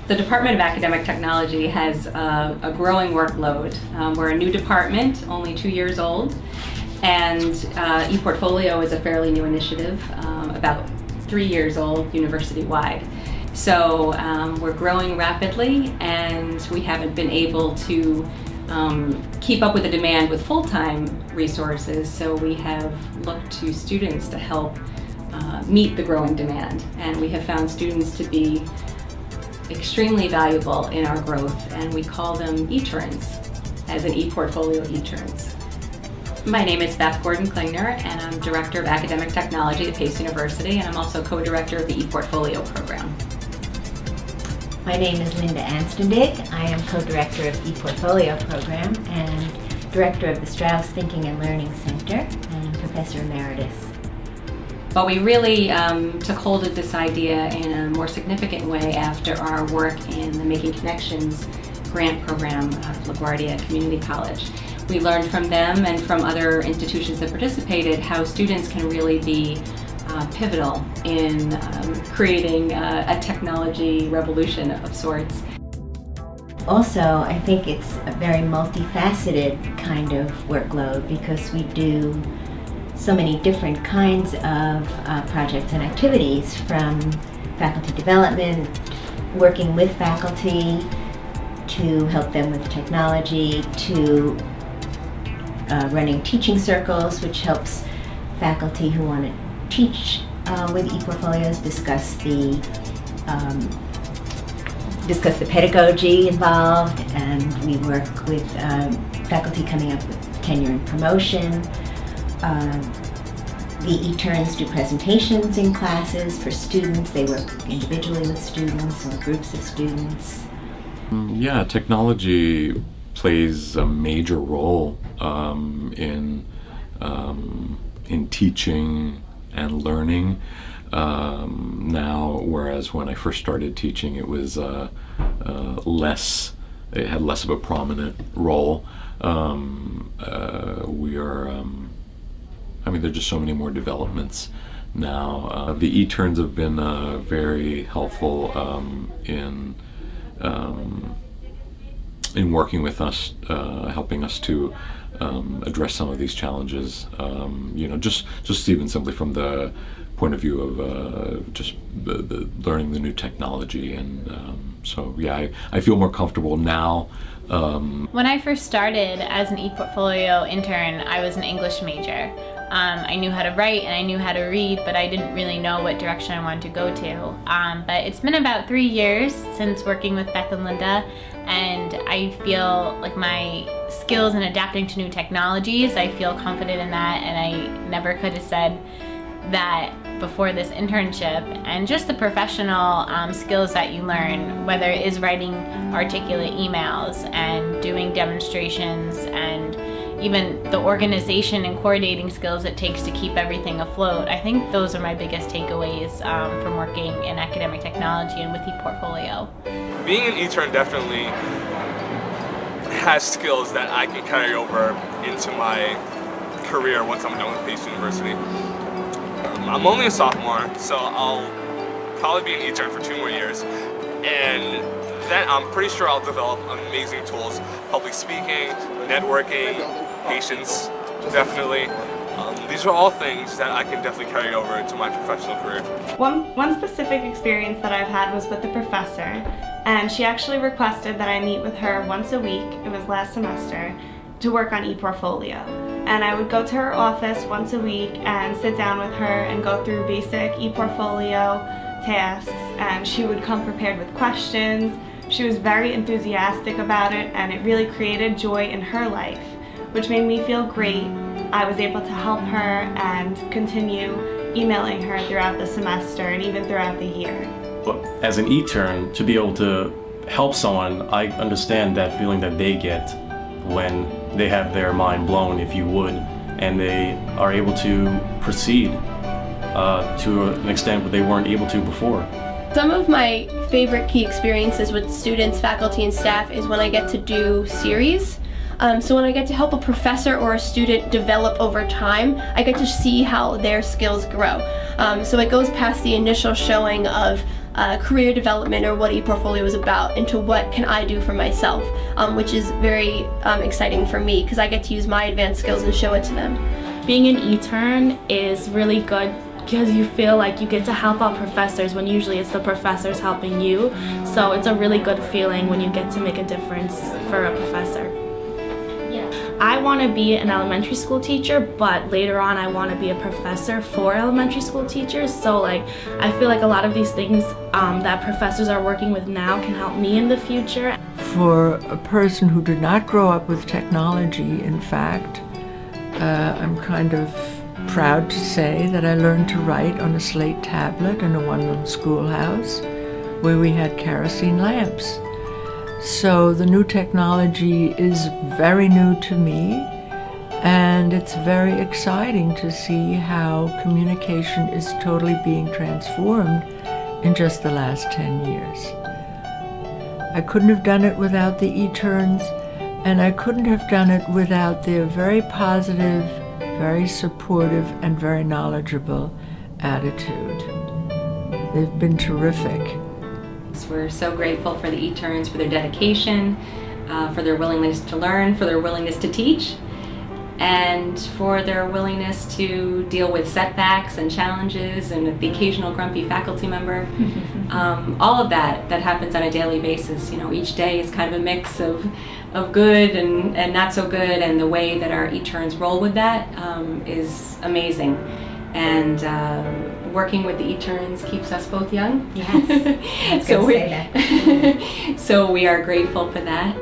The Department of Academic Technology has a growing workload. We're a new department, only 2 years old, and ePortfolio is a fairly new initiative, about 3 years old, university-wide. So we're growing rapidly, and we haven't been able to keep up with the demand with full-time resources, so we have looked to students to help meet the growing demand, and we have found students to be extremely valuable in our growth, and we call them eTerns, as an ePortfolio eTerns. My name is Beth Gordon-Klingner, and I'm Director of Academic Technology at Pace University, and I'm also co-director of the ePortfolio program. My name is Linda Anstendig. I am co-director of the ePortfolio program and director of the Strauss Thinking and Learning Center and Professor Emeritus. But we really took hold of this idea in a more significant way after our work in the Making Connections grant program of LaGuardia Community College. We learned from them and from other institutions that participated how students can really be pivotal in creating a technology revolution of sorts. Also, I think it's a very multifaceted kind of workload because we do so many different kinds of projects and activities, from faculty development, working with faculty to help them with technology, to running teaching circles, which helps faculty who want to teach with ePortfolios discuss the pedagogy involved, and we work with faculty coming up with tenure and promotion. The eTerns do presentations in classes for students. They work individually with students or groups of students. Yeah, technology plays a major role in teaching and learning now, whereas when I first started teaching it was it had less of a prominent role. There are just so many more developments now. The eTerns have been very helpful in working with us, helping us to address some of these challenges. Just even simply from the point of view of just the learning the new technology, and so yeah, I feel more comfortable now. When I first started as an ePortfolio intern, I was an English major. I knew how to write and I knew how to read, but I didn't really know what direction I wanted to go to. But it's been about 3 years since working with Beth and Linda, and I feel like my skills in adapting to new technologies, I feel confident in that, and I never could have said that before this internship. And just the professional skills that you learn, whether it is writing articulate emails and doing demonstrations, and even the organization and coordinating skills it takes to keep everything afloat. I think those are my biggest takeaways from working in academic technology and with ePortfolio. Being an eTern definitely has skills that I can carry over into my career once I'm done with Pace University. I'm only a sophomore, so I'll probably be an eTern for 2 more years, and then I'm pretty sure I'll develop amazing tools: public speaking, networking, patience, definitely. These are all things that I can definitely carry over into my professional career. One specific experience that I've had was with the professor, and she actually requested that I meet with her once a week, it was last semester, to work on ePortfolio. And I would go to her office once a week and sit down with her and go through basic ePortfolio tasks, and she would come prepared with questions. She was very enthusiastic about it, and it really created joy in her life, which made me feel great. I was able to help her and continue emailing her throughout the semester and even throughout the year. As an eTern, to be able to help someone, I understand that feeling that they get when they have their mind blown, if you would, and they are able to proceed to an extent that they weren't able to before. Some of my favorite key experiences with students, faculty, and staff is when I get to do series. So when I get to help a professor or a student develop over time, I get to see how their skills grow. So it goes past the initial showing of career development or what ePortfolio is about into what can I do for myself, which is very exciting for me because I get to use my advanced skills and show it to them. Being an eTern is really good because you feel like you get to help out professors when usually it's the professors helping you. So it's a really good feeling when you get to make a difference for a professor. I want to be an elementary school teacher, but later on I want to be a professor for elementary school teachers. So I feel like a lot of these things that professors are working with now can help me in the future. For a person who did not grow up with technology, in fact, I'm kind of proud to say that I learned to write on a slate tablet in a one-room schoolhouse where we had kerosene lamps. So the new technology is very new to me, and it's very exciting to see how communication is totally being transformed in just the last 10 years. I couldn't have done it without the eTerns, and I couldn't have done it without their very positive, very supportive, and very knowledgeable attitude. They've been terrific. We're so grateful for the eTerns, for their dedication, for their willingness to learn, for their willingness to teach, and for their willingness to deal with setbacks and challenges and the occasional grumpy faculty member. All of that happens on a daily basis. You know, each day is kind of a mix of good and not so good, and the way that our eTerns roll with that is amazing. And working with the eTerns keeps us both young. Yes, I was going to say that. So we are grateful for that.